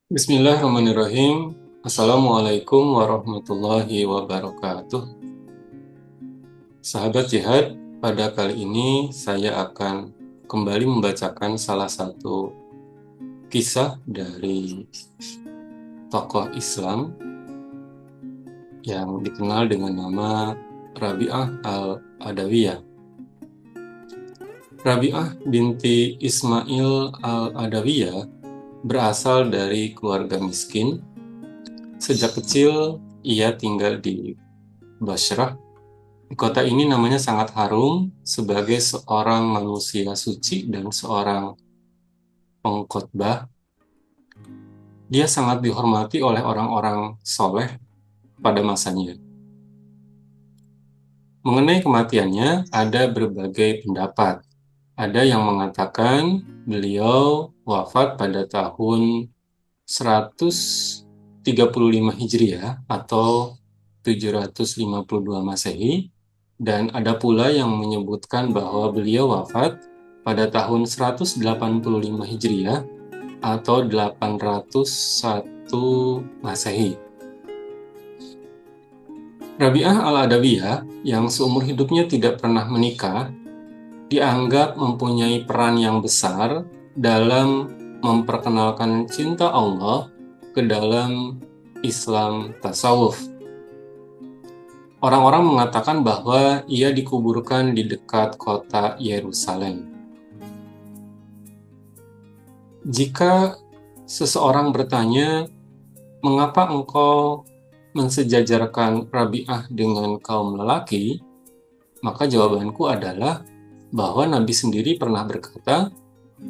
Bismillahirrahmanirrahim. Assalamualaikum warahmatullahi wabarakatuh. Sahabat Jihad, pada kali ini saya akan kembali membacakan salah satu kisah dari tokoh Islam yang dikenal dengan nama Rabi'ah al-Adawiyah. Rabi'ah binti Ismail al-Adawiyah berasal dari keluarga miskin. Sejak kecil, ia tinggal di Bashrah. Kota ini namanya sangat harum sebagai seorang manusia suci dan seorang pengkhotbah. Dia sangat dihormati oleh orang-orang soleh pada masanya. Mengenai kematiannya, ada berbagai pendapat. Ada yang mengatakan beliau wafat pada tahun 135 Hijriah atau 752 Masehi, dan ada pula yang menyebutkan bahwa beliau wafat pada tahun 185 Hijriah atau 801 Masehi. Rabi'ah al-Adawiyah yang seumur hidupnya tidak pernah menikah dianggap mempunyai peran yang besar dalam memperkenalkan cinta Allah ke dalam Islam tasawuf. Orang-orang mengatakan bahwa ia dikuburkan di dekat kota Yerusalem. Jika seseorang bertanya, "Mengapa engkau mensejajarkan Rabi'ah dengan kaum lelaki?" maka jawabanku adalah bahwa Nabi sendiri pernah berkata,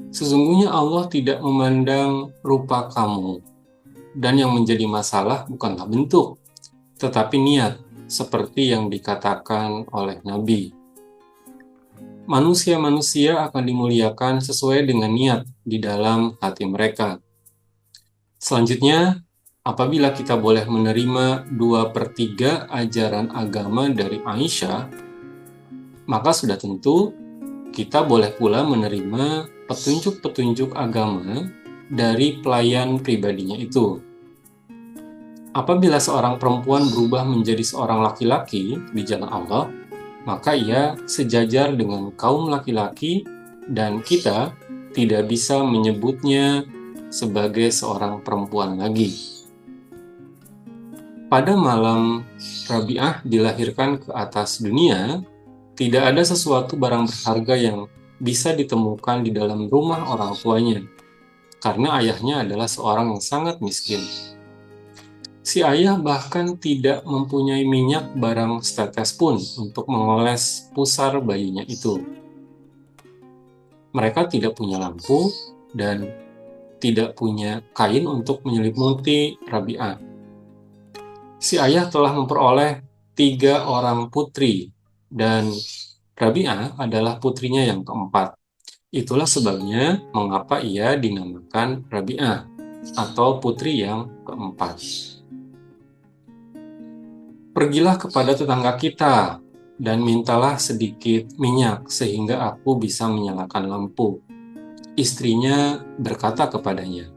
"Sesungguhnya Allah tidak memandang rupa kamu, dan yang menjadi masalah bukanlah bentuk, tetapi niat, seperti yang dikatakan oleh Nabi. Manusia-manusia akan dimuliakan sesuai dengan niat di dalam hati mereka." Selanjutnya, apabila kita boleh menerima 2/3 ajaran agama dari Aisyah, maka sudah tentu kita boleh pula menerima petunjuk-petunjuk agama dari pelayan pribadinya itu. Apabila seorang perempuan berubah menjadi seorang laki-laki di jalan Allah, maka ia sejajar dengan kaum laki-laki dan kita tidak bisa menyebutnya sebagai seorang perempuan lagi. Pada malam Rabi'ah dilahirkan ke atas dunia, tidak ada sesuatu barang berharga yang bisa ditemukan di dalam rumah orang tuanya, karena ayahnya adalah seorang yang sangat miskin. Si ayah bahkan tidak mempunyai minyak barang setetes pun untuk mengoles pusar bayinya itu. Mereka tidak punya lampu dan tidak punya kain untuk menyelimuti Rabi'ah. Si ayah telah memperoleh 3 orang putri, dan Rabi'ah adalah putrinya yang keempat. Itulah sebabnya mengapa ia dinamakan Rabi'ah, atau putri yang keempat. "Pergilah kepada tetangga kita, dan mintalah sedikit minyak, sehingga aku bisa menyalakan lampu," istrinya berkata kepadanya.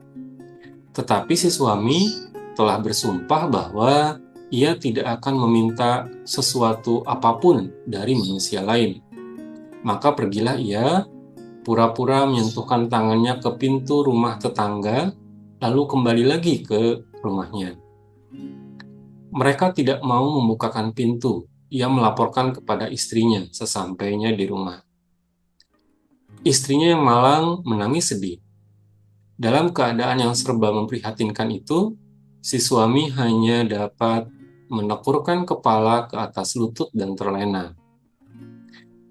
Tetapi si suami telah bersumpah bahwa ia tidak akan meminta sesuatu apapun dari manusia lain. Maka pergilah ia, pura-pura menyentuhkan tangannya ke pintu rumah tetangga, lalu kembali lagi ke rumahnya. Mereka tidak mau membukakan pintu. Ia melaporkan kepada istrinya sesampainya di rumah. Istrinya yang malang menangis sedih. Dalam keadaan yang serba memprihatinkan itu, si suami hanya dapat menekurkan kepala ke atas lutut dan terlena.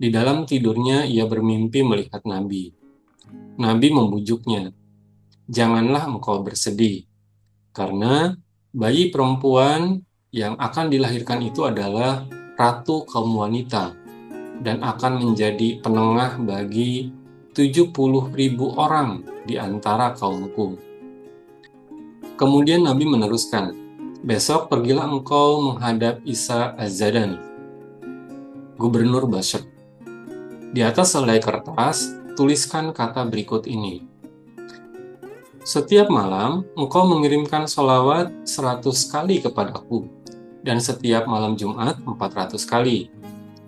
Di dalam tidurnya ia bermimpi melihat Nabi. Nabi membujuknya, "Janganlah engkau bersedih, karena bayi perempuan yang akan dilahirkan itu adalah ratu kaum wanita. dan akan menjadi penengah bagi 70.000 orang di antara kaumku. Kemudian Nabi meneruskan, besok pergilah engkau menghadap Isa Az-Zadani, gubernur Bashr. Di atas selai kertas, tuliskan kata berikut ini. Setiap malam, engkau mengirimkan sholawat 100 kali kepadaku, dan setiap malam Jumat 400 kali.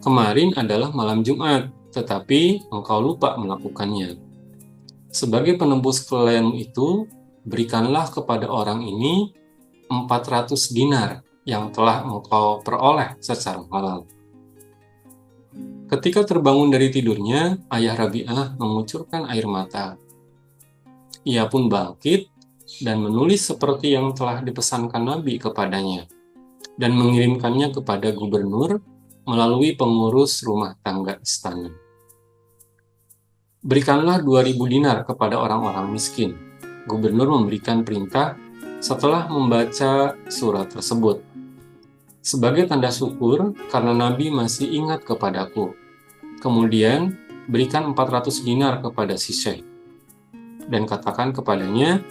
Kemarin adalah malam Jumat, tetapi engkau lupa melakukannya. Sebagai penembus kelalaianmu itu, berikanlah kepada orang ini 400 dinar yang telah engkau peroleh secara halal. Ketika terbangun dari tidurnya, ayah Rabi'ah mengucurkan air mata. Ia pun bangkit dan menulis seperti yang telah dipesankan Nabi kepadanya, dan mengirimkannya kepada gubernur melalui pengurus rumah tangga istana. Berikanlah 2.000 dinar kepada orang-orang miskin. Gubernur memberikan perintah setelah membaca surat tersebut. Sebagai tanda syukur karena Nabi masih ingat kepadaku. Kemudian berikan 400 dinar kepada si syekh. Dan katakan kepadanya,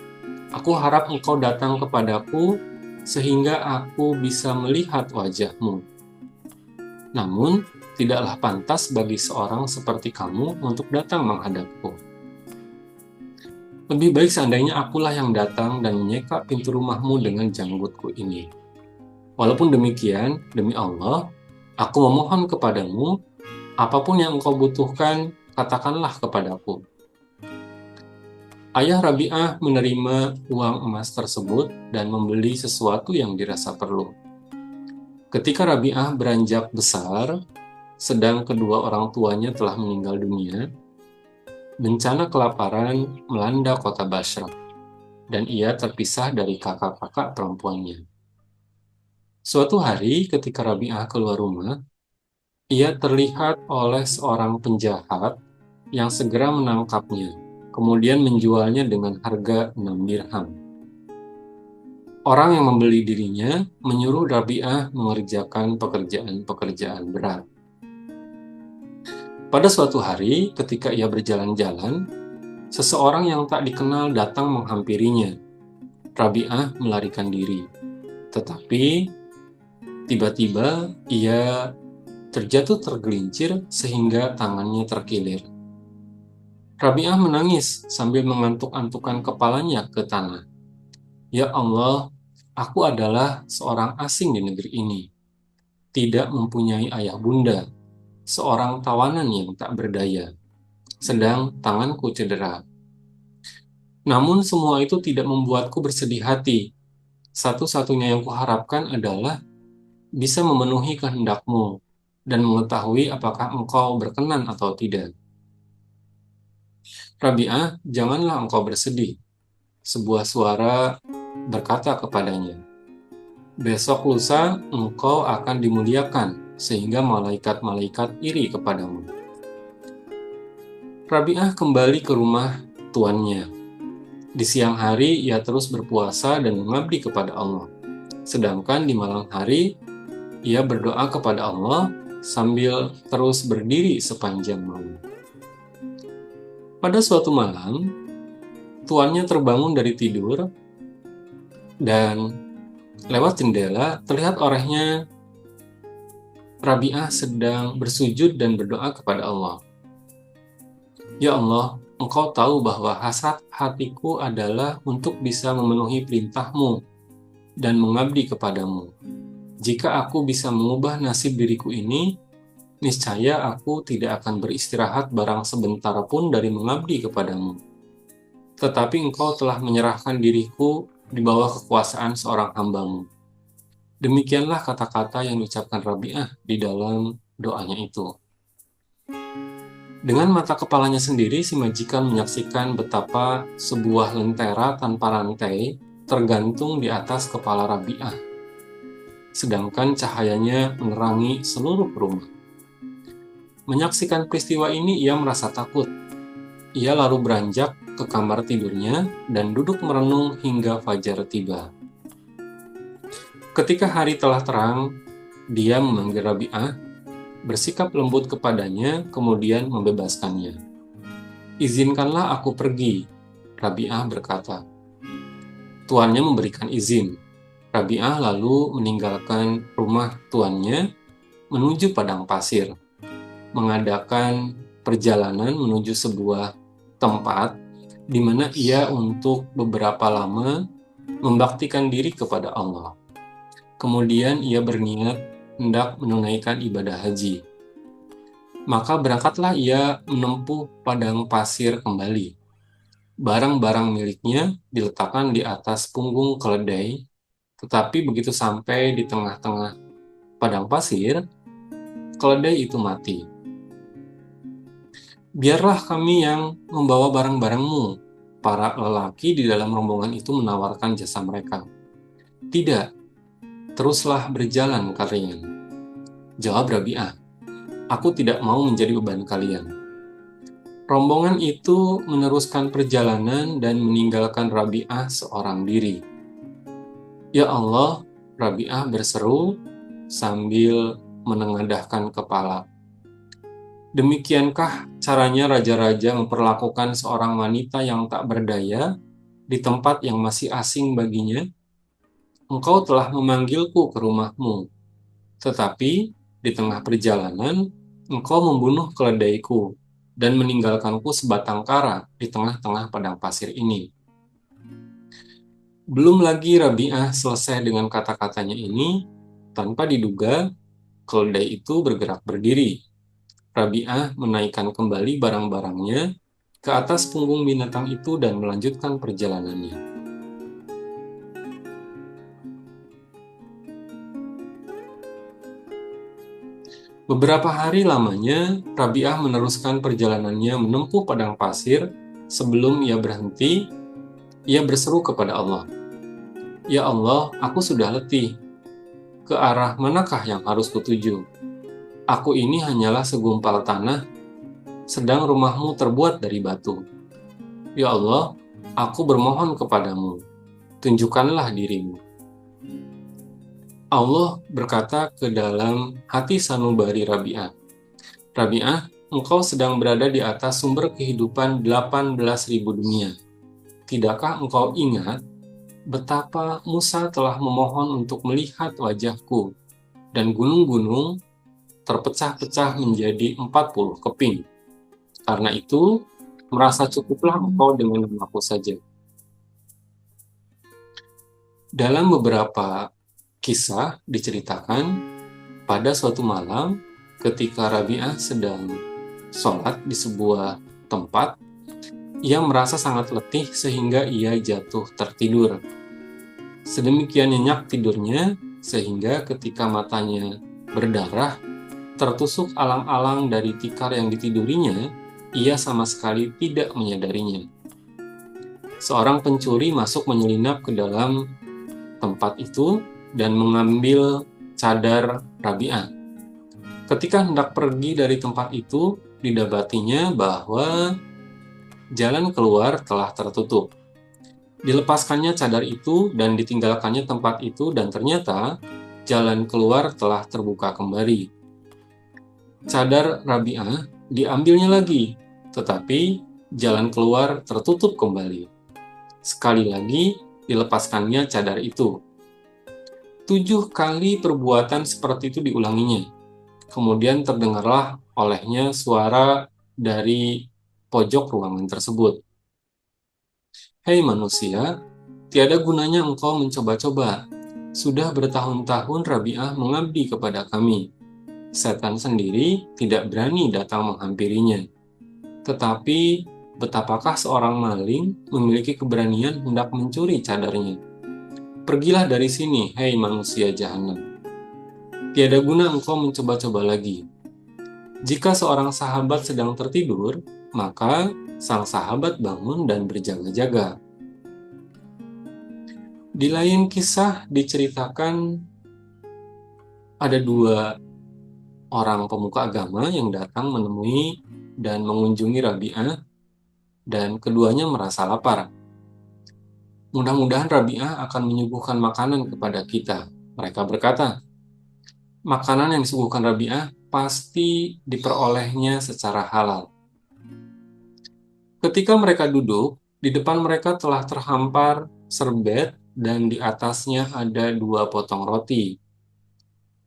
aku harap engkau datang kepadaku sehingga aku bisa melihat wajahmu. Namun, tidaklah pantas bagi seorang seperti kamu untuk datang menghadapku. Lebih baik seandainya akulah yang datang dan menyeka pintu rumahmu dengan janggutku ini. Walaupun demikian, demi Allah, aku memohon kepadamu, apapun yang engkau butuhkan, katakanlah kepadaku. Ayah Rabi'ah menerima uang emas tersebut dan membeli sesuatu yang dirasa perlu. Ketika Rabi'ah beranjak besar, sedang kedua orang tuanya telah meninggal dunia, bencana kelaparan melanda kota Bashrah, dan ia terpisah dari kakak-kakak perempuannya. Suatu hari ketika Rabi'ah keluar rumah, ia terlihat oleh seorang penjahat yang segera menangkapnya, kemudian menjualnya dengan harga 6 dirham. Orang yang membeli dirinya menyuruh Rabi'ah mengerjakan pekerjaan-pekerjaan berat. Pada suatu hari, ketika ia berjalan-jalan, seseorang yang tak dikenal datang menghampirinya. Rabi'ah melarikan diri, tetapi tiba-tiba ia terjatuh tergelincir sehingga tangannya terkilir. Rabi'ah menangis sambil mengantuk-antukkan kepalanya ke tanah. Ya Allah, aku adalah seorang asing di negeri ini, tidak mempunyai ayah bunda, seorang tawanan yang tak berdaya, sedang tanganku cedera. Namun semua itu tidak membuatku bersedih hati. Satu-satunya yang kuharapkan adalah bisa memenuhi kehendakmu dan mengetahui apakah engkau berkenan atau tidak. Rabi'ah, janganlah engkau bersedih. Sebuah suara berkata kepadanya, besok lusa engkau akan dimuliakan sehingga malaikat-malaikat iri kepadamu. Rabi'ah kembali ke rumah tuannya. Di siang hari ia terus berpuasa dan mengabdi kepada Allah. Sedangkan di malam hari ia berdoa kepada Allah sambil terus berdiri sepanjang malam. Pada suatu malam, tuannya terbangun dari tidur dan lewat jendela terlihat olehnya Rabi'ah sedang bersujud dan berdoa kepada Allah. Ya Allah, engkau tahu bahwa hasrat hatiku adalah untuk bisa memenuhi perintahmu dan mengabdi kepadamu. Jika aku bisa mengubah nasib diriku ini, niscaya aku tidak akan beristirahat barang sebentar pun dari mengabdi kepadamu. Tetapi engkau telah menyerahkan diriku di bawah kekuasaan seorang hambamu. Demikianlah kata-kata yang diucapkan Rabi'ah di dalam doanya itu. Dengan mata kepalanya sendiri, si majikan menyaksikan betapa sebuah lentera tanpa rantai tergantung di atas kepala Rabi'ah, sedangkan cahayanya menerangi seluruh rumah. Menyaksikan peristiwa ini, ia merasa takut. Ia lalu beranjak ke kamar tidurnya dan duduk merenung hingga fajar tiba. Ketika hari telah terang, dia memanggil Rabi'ah. bersikap lembut kepadanya, kemudian membebaskannya. "Izinkanlah aku pergi," Rabi'ah berkata. Tuannya memberikan izin. Rabi'ah lalu meninggalkan rumah tuannya menuju padang pasir, mengadakan perjalanan menuju sebuah tempat di mana ia untuk beberapa lama membaktikan diri kepada Allah. Kemudian ia berniat hendak menunaikan ibadah haji. Maka berangkatlah ia menempuh padang pasir kembali. Barang-barang miliknya diletakkan di atas punggung keledai, tetapi begitu sampai di tengah-tengah padang pasir, keledai itu mati. "Biarlah kami yang membawa barang-barangmu," para lelaki di dalam rombongan itu menawarkan jasa mereka. "Tidak, teruslah berjalan kalian," jawab Rabi'ah. "Aku tidak mau menjadi beban kalian." Rombongan itu meneruskan perjalanan dan meninggalkan Rabi'ah seorang diri. "Ya Allah," Rabi'ah berseru sambil menengadahkan kepala. "Demikiankah caranya raja-raja memperlakukan seorang wanita yang tak berdaya di tempat yang masih asing baginya? Engkau telah memanggilku ke rumahmu, tetapi di tengah perjalanan engkau membunuh keledaiku dan meninggalkanku sebatang kara di tengah-tengah padang pasir ini." Belum lagi Rabi'ah selesai dengan kata-katanya ini, tanpa diduga, keledai itu bergerak berdiri. Rabi'ah menaikkan kembali barang-barangnya ke atas punggung binatang itu dan melanjutkan perjalanannya. Beberapa hari lamanya, Rabi'ah meneruskan perjalanannya menempuh padang pasir. Sebelum ia berhenti, ia berseru kepada Allah, "Ya Allah, aku sudah letih. Ke arah manakah yang harus kutuju? Aku ini hanyalah segumpal tanah, sedang rumahmu terbuat dari batu. Ya Allah, aku bermohon kepadamu, tunjukkanlah dirimu." Allah berkata ke dalam hati sanubari Rabi'ah, "Rabi'ah, engkau sedang berada di atas sumber kehidupan 18.000 dunia. Tidakkah engkau ingat betapa Musa telah memohon untuk melihat wajahku, dan gunung-gunung terpecah-pecah menjadi 40 keping. Karena itu, merasa cukuplah engkau dengan namaku saja." Dalam beberapa kisah diceritakan, pada suatu malam ketika Rabi'ah sedang sholat di sebuah tempat, ia merasa sangat letih sehingga ia jatuh tertidur. Sedemikian nyenyak tidurnya sehingga ketika matanya berdarah, tertusuk alang-alang dari tikar yang ditidurinya, ia sama sekali tidak menyadarinya. Seorang pencuri masuk menyelinap ke dalam tempat itu dan mengambil cadar Rabi'ah. Ketika hendak pergi dari tempat itu, didapatinya bahwa jalan keluar telah tertutup. Dilepaskannya cadar itu dan ditinggalkannya tempat itu, dan ternyata jalan keluar telah terbuka kembali. Cadar Rabi'ah diambilnya lagi, tetapi jalan keluar tertutup kembali. Sekali lagi dilepaskannya cadar itu. 7 kali perbuatan seperti itu diulanginya. Kemudian terdengarlah olehnya suara dari pojok ruangan tersebut. "Hei manusia, tiada gunanya engkau mencoba-coba. Sudah bertahun-tahun Rabi'ah mengabdi kepada kami. Setan sendiri tidak berani datang menghampirinya. Tetapi betapakah seorang maling memiliki keberanian hendak mencuri cadarnya? Pergilah dari sini, hei manusia jahanam. Tiada guna engkau mencoba-coba lagi." Jika seorang sahabat sedang tertidur, maka sang sahabat bangun dan berjaga-jaga. Di lain kisah diceritakan ada 2 orang pemuka agama yang datang menemui dan mengunjungi Rabi'ah, dan keduanya merasa lapar. "Mudah-mudahan Rabi'ah akan menyuguhkan makanan kepada kita," mereka berkata. "Makanan yang disuguhkan Rabi'ah pasti diperolehnya secara halal. Ketika mereka duduk, di depan mereka telah terhampar serbet dan di atasnya ada 2 potong roti.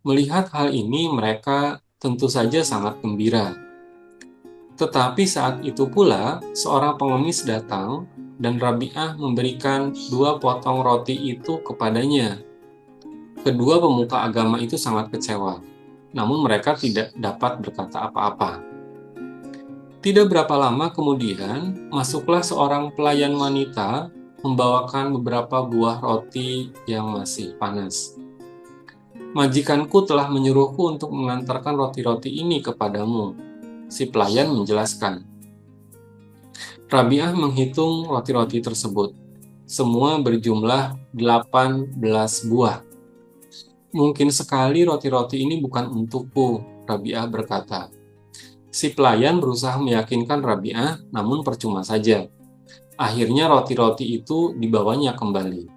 Melihat hal ini, mereka tentu saja sangat gembira. Tetapi saat itu pula, seorang pengemis datang dan Rabi'ah memberikan 2 potong roti itu kepadanya. Kedua pemuka agama itu sangat kecewa, namun mereka tidak dapat berkata apa-apa. Tidak berapa lama kemudian, masuklah seorang pelayan wanita membawakan beberapa buah roti yang masih panas. Majikanku telah menyuruhku untuk mengantarkan roti-roti ini kepadamu, si pelayan menjelaskan. Rabi'ah menghitung roti-roti tersebut. Semua berjumlah 18 buah. Mungkin sekali roti-roti ini bukan untukku, Rabi'ah berkata. Si pelayan berusaha meyakinkan Rabi'ah, namun percuma saja. Akhirnya roti-roti itu dibawanya kembali.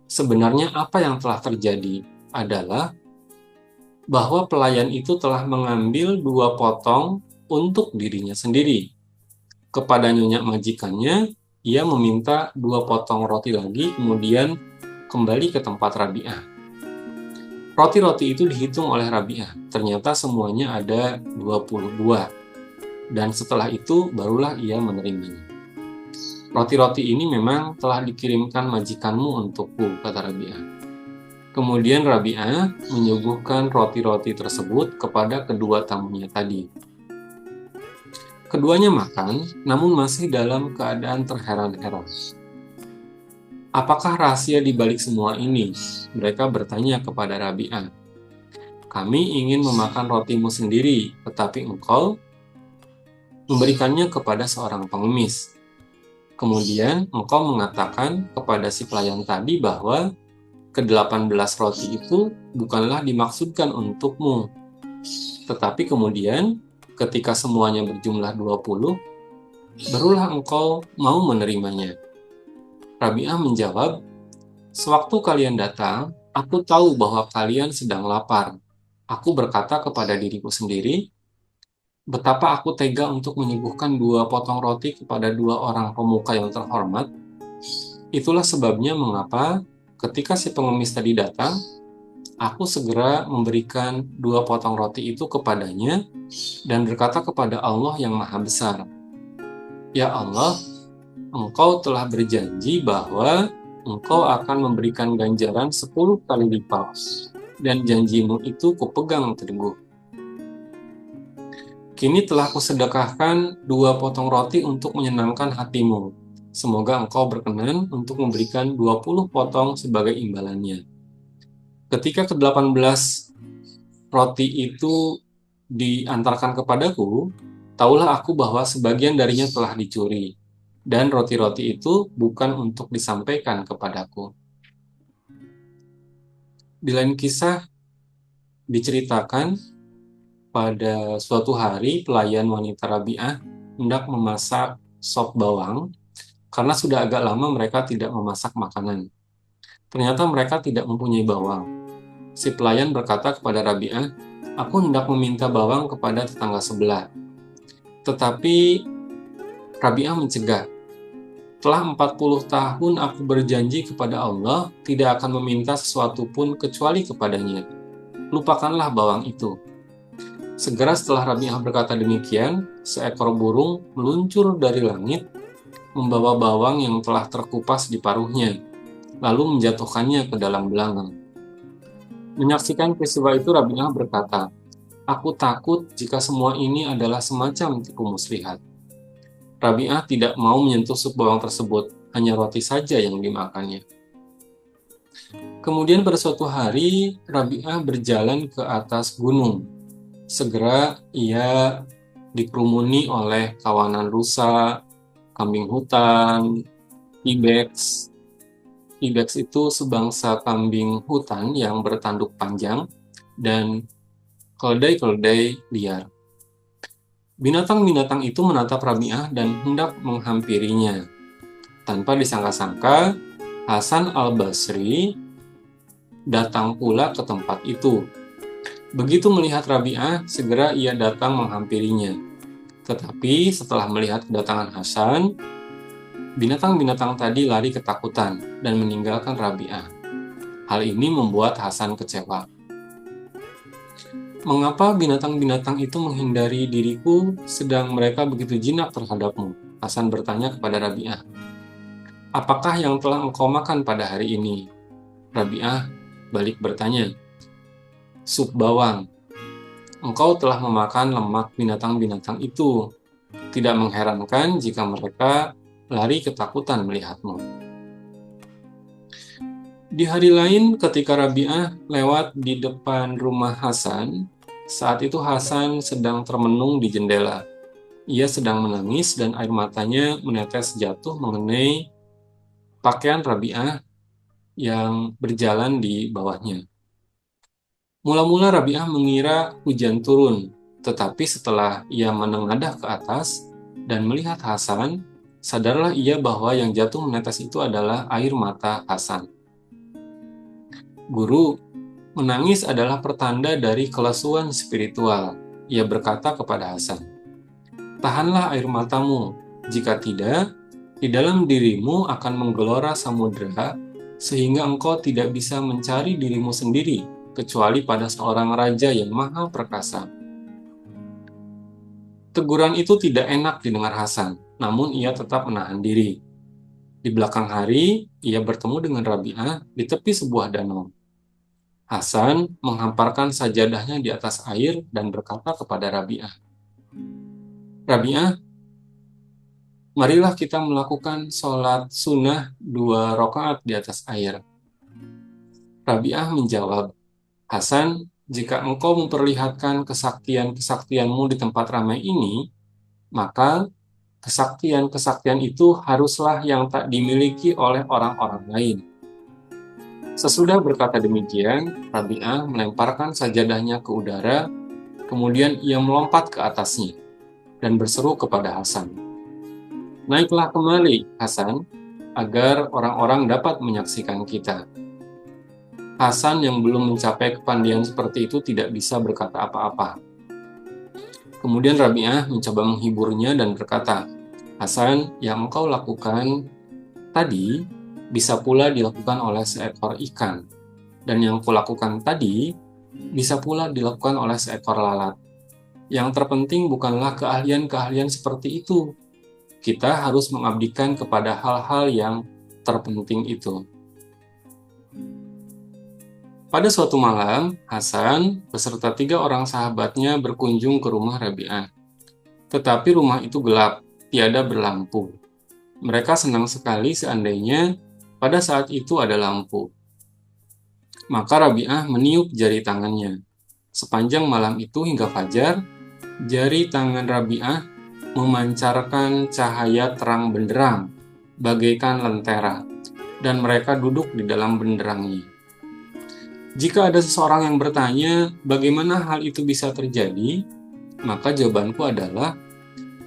Sebenarnya apa yang telah terjadi adalah bahwa pelayan itu telah mengambil 2 potong untuk dirinya sendiri. Kepada nyonya majikannya, ia meminta 2 potong roti lagi, kemudian kembali ke tempat Rabi'ah. Roti-roti itu dihitung oleh Rabi'ah, ternyata semuanya ada 20 buah. Dan setelah itu barulah ia menerimanya. Roti-roti ini memang telah dikirimkan majikanmu untukku, kata Rabi'ah. Kemudian Rabi'ah menyuguhkan roti-roti tersebut kepada kedua tamunya tadi. Keduanya makan, namun masih dalam keadaan terheran-heran. Apakah rahasia di balik semua ini? Mereka bertanya kepada Rabi'ah. Kami ingin memakan rotimu sendiri, tetapi engkau memberikannya kepada seorang pengemis. Kemudian engkau mengatakan kepada si pelayan tadi bahwa ke-18 roti itu bukanlah dimaksudkan untukmu. Tetapi kemudian ketika semuanya berjumlah 20, barulah engkau mau menerimanya. Rabi'ah menjawab, sewaktu kalian datang, aku tahu bahwa kalian sedang lapar. Aku berkata kepada diriku sendiri, betapa aku tega untuk menyuguhkan 2 potong roti kepada 2 orang pemuka yang terhormat. Itulah sebabnya mengapa ketika si pengemis tadi datang, aku segera memberikan 2 potong roti itu kepadanya dan berkata kepada Allah yang Maha Besar, Ya Allah, Engkau telah berjanji bahwa Engkau akan memberikan ganjaran 10 kali lipat, dan janjimu itu kupegang teguh. Kini telah kusedekahkan 2 potong roti untuk menyenangkan hatimu. Semoga engkau berkenan untuk memberikan 20 potong sebagai imbalannya. Ketika ke-18 roti itu diantarkan kepadaku, taulah aku bahwa sebagian darinya telah dicuri, dan roti-roti itu bukan untuk disampaikan kepadaku. Di lain kisah diceritakan, pada suatu hari, pelayan wanita Rabi'ah hendak memasak sop bawang karena sudah agak lama mereka tidak memasak makanan. Ternyata mereka tidak mempunyai bawang. Si pelayan berkata kepada Rabi'ah, aku hendak meminta bawang kepada tetangga sebelah. Tetapi Rabi'ah mencegah. Telah 40 tahun aku berjanji kepada Allah tidak akan meminta sesuatu pun kecuali kepadanya. Lupakanlah bawang itu. Segera setelah Rabi'ah berkata demikian, seekor burung meluncur dari langit, membawa bawang yang telah terkupas di paruhnya, lalu menjatuhkannya ke dalam belanga. Menyaksikan peristiwa itu, Rabi'ah berkata, aku takut jika semua ini adalah semacam tipu muslihat. Rabi'ah tidak mau menyentuh sup bawang tersebut, hanya roti saja yang dimakannya. Kemudian pada suatu hari, Rabi'ah berjalan ke atas gunung. Segera ia dikerumuni oleh kawanan rusa, kambing hutan, ibex. Ibex itu sebangsa kambing hutan yang bertanduk panjang dan keledai-keledai liar. Binatang-binatang itu menatap Rabi'ah dan hendak menghampirinya. Tanpa disangka-sangka, Hasan al-Basri datang pula ke tempat itu. Begitu melihat Rabi'ah, segera ia datang menghampirinya. Tetapi setelah melihat kedatangan Hasan, binatang-binatang tadi lari ketakutan dan meninggalkan Rabi'ah. Hal ini membuat Hasan kecewa. Mengapa binatang-binatang itu menghindari diriku sedang mereka begitu jinak terhadapmu? Hasan bertanya kepada Rabi'ah. Apakah yang telah engkau makan pada hari ini? Rabi'ah balik bertanya. Sup bawang. Engkau telah memakan lemak binatang-binatang itu. Tidak mengherankan jika mereka lari ketakutan melihatmu. Di hari lain, ketika Rabi'ah lewat di depan rumah Hasan, saat itu Hasan sedang termenung di jendela. Ia sedang menangis dan air matanya menetes jatuh mengenai pakaian Rabi'ah yang berjalan di bawahnya. Mula-mula Rabi'ah mengira hujan turun, tetapi setelah ia menengadah ke atas dan melihat Hasan, sadarlah ia bahwa yang jatuh menetes itu adalah air mata Hasan. Guru, menangis adalah pertanda dari kelesuan spiritual. Ia berkata kepada Hasan, tahanlah air matamu, jika tidak, di dalam dirimu akan menggelora samudera sehingga engkau tidak bisa mencari dirimu sendiri, kecuali pada seorang raja yang maha perkasa. Teguran itu tidak enak didengar Hasan, namun ia tetap menahan diri. Di belakang hari, ia bertemu dengan Rabi'ah di tepi sebuah danau. Hasan menghamparkan sajadahnya di atas air dan berkata kepada Rabi'ah, Rabi'ah, marilah kita melakukan sholat sunnah 2 rakaat di atas air. Rabi'ah menjawab, Hasan, jika engkau memperlihatkan kesaktian-kesaktianmu di tempat ramai ini, maka kesaktian-kesaktian itu haruslah yang tak dimiliki oleh orang-orang lain. Sesudah berkata demikian, Rabi'ah melemparkan sajadahnya ke udara, kemudian ia melompat ke atasnya dan berseru kepada Hasan, naiklah kembali, Hasan, agar orang-orang dapat menyaksikan kita. Hasan yang belum mencapai kepandaian seperti itu tidak bisa berkata apa-apa. Kemudian Rabi'ah mencoba menghiburnya dan berkata, Hasan, yang engkau lakukan tadi bisa pula dilakukan oleh seekor ikan, dan yang kulakukan tadi bisa pula dilakukan oleh seekor lalat. Yang terpenting bukanlah keahlian-keahlian seperti itu. Kita harus mengabdikan kepada hal-hal yang terpenting itu. Pada suatu malam, Hasan beserta 3 orang sahabatnya berkunjung ke rumah Rabi'ah. Tetapi rumah itu gelap, tiada berlampu. Mereka senang sekali seandainya pada saat itu ada lampu. Maka Rabi'ah meniup jari tangannya. Sepanjang malam itu hingga fajar, jari tangan Rabi'ah memancarkan cahaya terang benderang, bagaikan lentera, dan mereka duduk di dalam benderangnya. Jika ada seseorang yang bertanya, bagaimana hal itu bisa terjadi? Maka jawabanku adalah,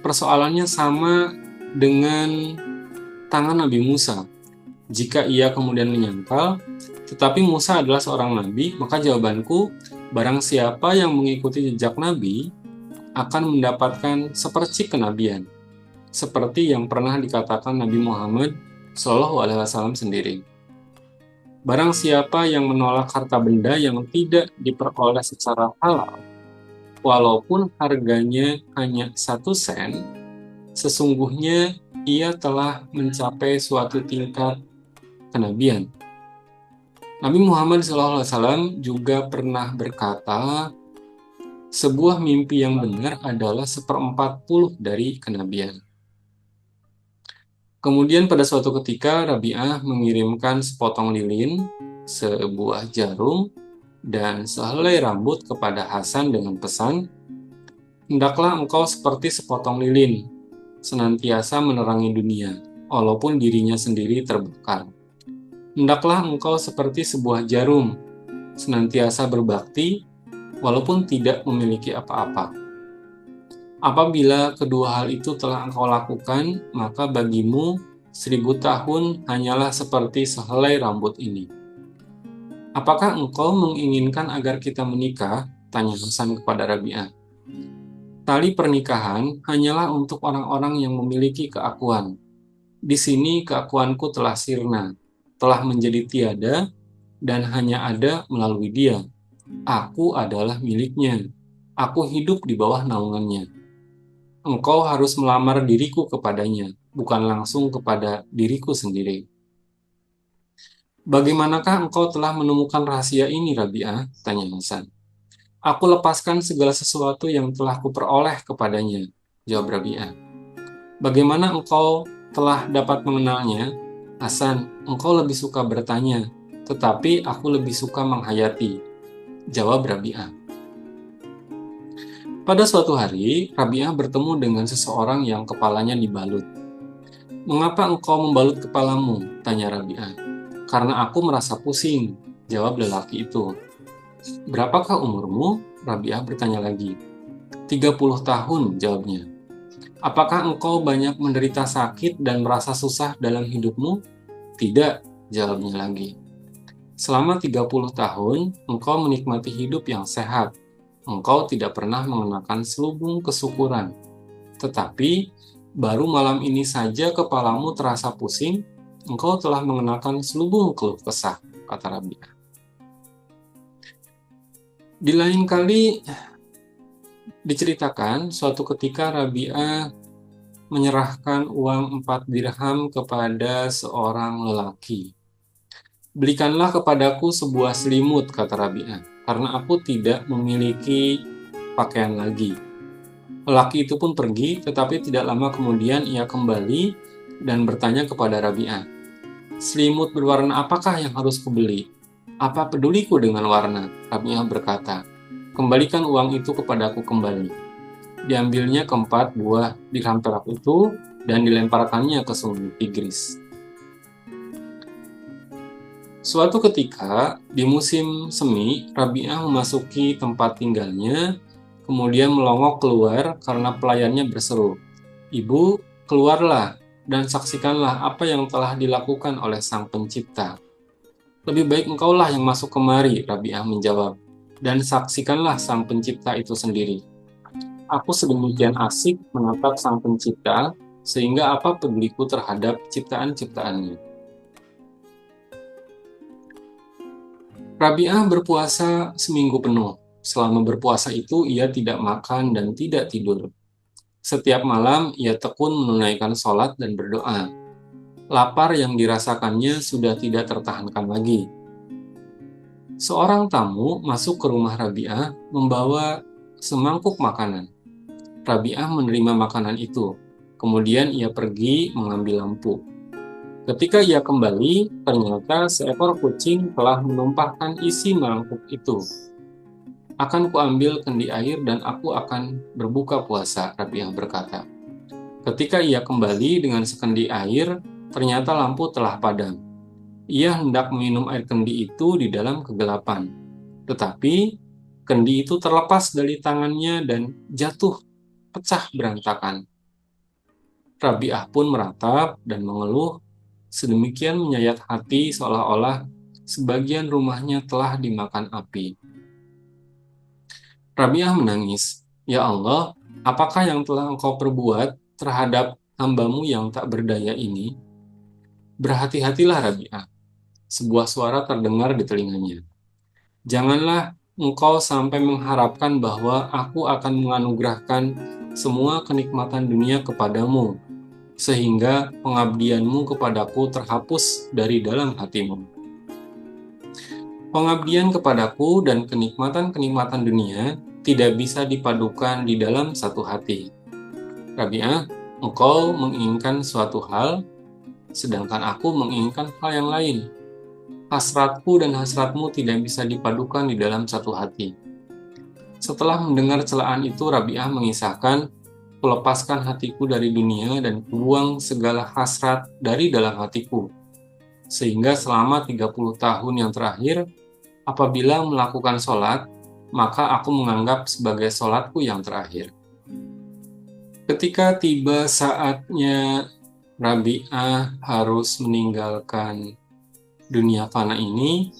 persoalannya sama dengan tangan Nabi Musa. Jika ia kemudian menyangkal, tetapi Musa adalah seorang nabi, maka jawabanku, barang siapa yang mengikuti jejak nabi akan mendapatkan sepercik kenabian, seperti yang pernah dikatakan Nabi Muhammad SAW sendiri. Barang siapa yang menolak harta benda yang tidak diperoleh secara halal, walaupun harganya hanya 1 sen, sesungguhnya ia telah mencapai suatu tingkat kenabian. Nabi Muhammad SAW juga pernah berkata, sebuah mimpi yang benar adalah 1/40 dari kenabian. Kemudian pada suatu ketika Rabi'ah mengirimkan sepotong lilin, sebuah jarum, dan sehelai rambut kepada Hasan dengan pesan, hendaklah engkau seperti sepotong lilin, senantiasa menerangi dunia, walaupun dirinya sendiri terbakar. Hendaklah engkau seperti sebuah jarum, senantiasa berbakti, walaupun tidak memiliki apa-apa. Apabila kedua hal itu telah engkau lakukan, maka bagimu 1000 tahun hanyalah seperti sehelai rambut ini. Apakah engkau menginginkan agar kita menikah, Tanya Hasan kepada Rabi'ah. Tali pernikahan hanyalah untuk orang-orang yang memiliki keakuan. Di sini keakuanku telah sirna, telah menjadi tiada, dan hanya ada melalui dia. Aku adalah miliknya. Aku hidup di bawah naungannya. Engkau harus melamar diriku kepadanya, bukan langsung kepada diriku sendiri. Bagaimanakah engkau telah menemukan rahasia ini, Rabi'ah? Tanya Hasan. Aku lepaskan segala sesuatu yang telah kuperoleh kepadanya, jawab Rabi'ah. Bagaimana engkau telah dapat mengenalnya? Hasan, engkau lebih suka bertanya, tetapi aku lebih suka menghayati, jawab Rabi'ah. Pada suatu hari, Rabi'ah bertemu dengan seseorang yang kepalanya dibalut. Mengapa engkau membalut kepalamu? Tanya Rabi'ah. Karena aku merasa pusing, jawab lelaki itu. Berapakah umurmu? Rabi'ah bertanya lagi. 30 tahun, jawabnya. Apakah engkau banyak menderita sakit dan merasa susah dalam hidupmu? Tidak, jawabnya lagi. Selama 30 tahun, engkau menikmati hidup yang sehat. Engkau tidak pernah mengenakan selubung kesyukuran. Tetapi, baru malam ini saja kepalamu terasa pusing, engkau telah mengenakan selubung keluh kesah, kata Rabi'ah. Di lain kali diceritakan, suatu ketika Rabi'ah menyerahkan uang 4 dirham kepada seorang lelaki. Belikanlah kepadaku sebuah selimut, kata Rabi'ah, karena aku tidak memiliki pakaian lagi. Lelaki itu pun pergi, tetapi tidak lama kemudian ia kembali dan bertanya kepada Rabi'ah, selimut berwarna apakah yang harus kubeli? Apa peduliku dengan warna? Rabi'ah berkata, kembalikan uang itu kepadaku kembali. Diambilnya keempat buah dirham perak itu dan dilemparkannya ke sungai Tigris. Suatu ketika, di musim semi, Rabi'ah memasuki tempat tinggalnya, kemudian melongok keluar karena pelayannya berseru, Ibu, keluarlah dan saksikanlah apa yang telah dilakukan oleh Sang Pencipta. Lebih baik engkaulah yang masuk kemari, Rabi'ah menjawab, dan saksikanlah Sang Pencipta itu sendiri. Aku sedemikian asik menatap Sang Pencipta, sehingga apa peduliku terhadap ciptaan-ciptaannya. Rabi'ah berpuasa seminggu penuh. Selama berpuasa itu, ia tidak makan dan tidak tidur. Setiap malam, ia tekun menunaikan sholat dan berdoa. Lapar yang dirasakannya sudah tidak tertahankan lagi. Seorang tamu masuk ke rumah Rabi'ah membawa semangkuk makanan. Rabi'ah menerima makanan itu. Kemudian ia pergi mengambil lampu. Ketika ia kembali, ternyata seekor kucing telah menumpahkan isi mangkuk itu. Akan kuambil kendi air dan aku akan berbuka puasa, Rabi'ah berkata. Ketika ia kembali dengan sekendi air, ternyata lampu telah padam. Ia hendak meminum air kendi itu di dalam kegelapan. Tetapi, kendi itu terlepas dari tangannya dan jatuh, pecah berantakan. Rabi'ah pun meratap dan mengeluh, sedemikian menyayat hati seolah-olah sebagian rumahnya telah dimakan api. Rabi'ah menangis, Ya Allah, apakah yang telah engkau perbuat terhadap hambamu yang tak berdaya ini? Berhati-hatilah Rabi'ah. Sebuah suara terdengar di telinganya. Janganlah engkau sampai mengharapkan bahwa aku akan menganugerahkan semua kenikmatan dunia kepadamu, sehingga pengabdianmu kepadaku terhapus dari dalam hatimu. Pengabdian kepadaku dan kenikmatan-kenikmatan dunia tidak bisa dipadukan di dalam satu hati. Rabi'ah, engkau menginginkan suatu hal, sedangkan aku menginginkan hal yang lain. Hasratku dan hasratmu tidak bisa dipadukan di dalam satu hati. Setelah mendengar celaan itu, Rabi'ah mengisahkan, kulepaskan hatiku dari dunia dan kubuang segala hasrat dari dalam hatiku. Sehingga selama 30 tahun yang terakhir, apabila melakukan sholat, maka aku menganggap sebagai sholatku yang terakhir. Ketika tiba saatnya Rabi'ah harus meninggalkan dunia fana ini,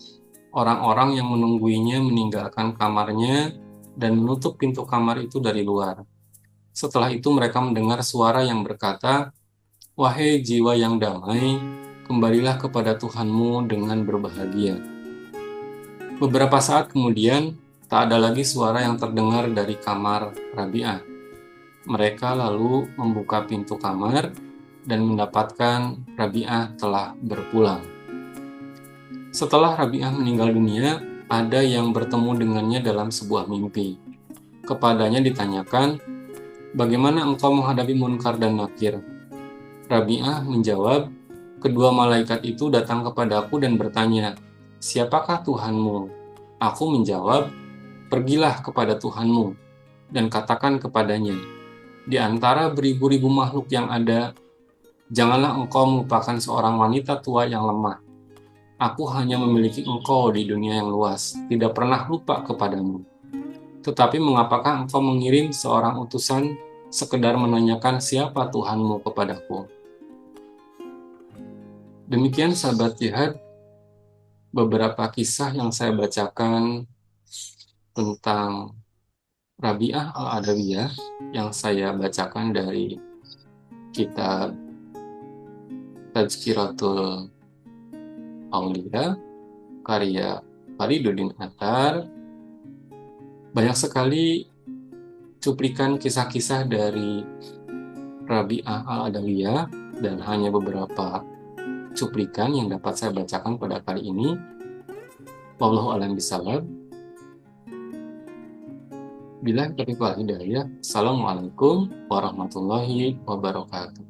orang-orang yang menungguinya meninggalkan kamarnya dan menutup pintu kamar itu dari luar. Setelah itu mereka mendengar suara yang berkata, "Wahai jiwa yang damai, kembalilah kepada Tuhanmu dengan berbahagia." Beberapa saat kemudian, tak ada lagi suara yang terdengar dari kamar Rabi'ah. Mereka lalu membuka pintu kamar dan mendapatkan Rabi'ah telah berpulang. Setelah Rabi'ah meninggal dunia, ada yang bertemu dengannya dalam sebuah mimpi. Kepadanya ditanyakan, "Bagaimana engkau menghadapi Munkar dan Nakir?" Rabi'ah menjawab, "Kedua malaikat itu datang kepadaku dan bertanya, 'Siapakah Tuhanmu?' Aku menjawab, 'Pergilah kepada Tuhanmu dan katakan kepadanya, di antara beribu-ribu makhluk yang ada, janganlah engkau melupakan seorang wanita tua yang lemah. Aku hanya memiliki engkau di dunia yang luas, tidak pernah lupa kepadamu. Tetapi mengapakah engkau mengirim seorang utusan sekedar menanyakan siapa Tuhanmu kepadaku?'" Demikian sahabat jihad, beberapa kisah yang saya bacakan tentang Rabi'ah Al-Adawiyah yang saya bacakan dari kitab Tazkiratul Aulia karya Fariduddin Attar. Banyak sekali cuplikan kisah-kisah dari Rabi'ah Al-Adawiyah dan hanya beberapa cuplikan yang dapat saya bacakan pada kali ini. Wallahu a'lam bishawab. Billahi taufiq wal hidayah. Assalamualaikum warahmatullahi wabarakatuh.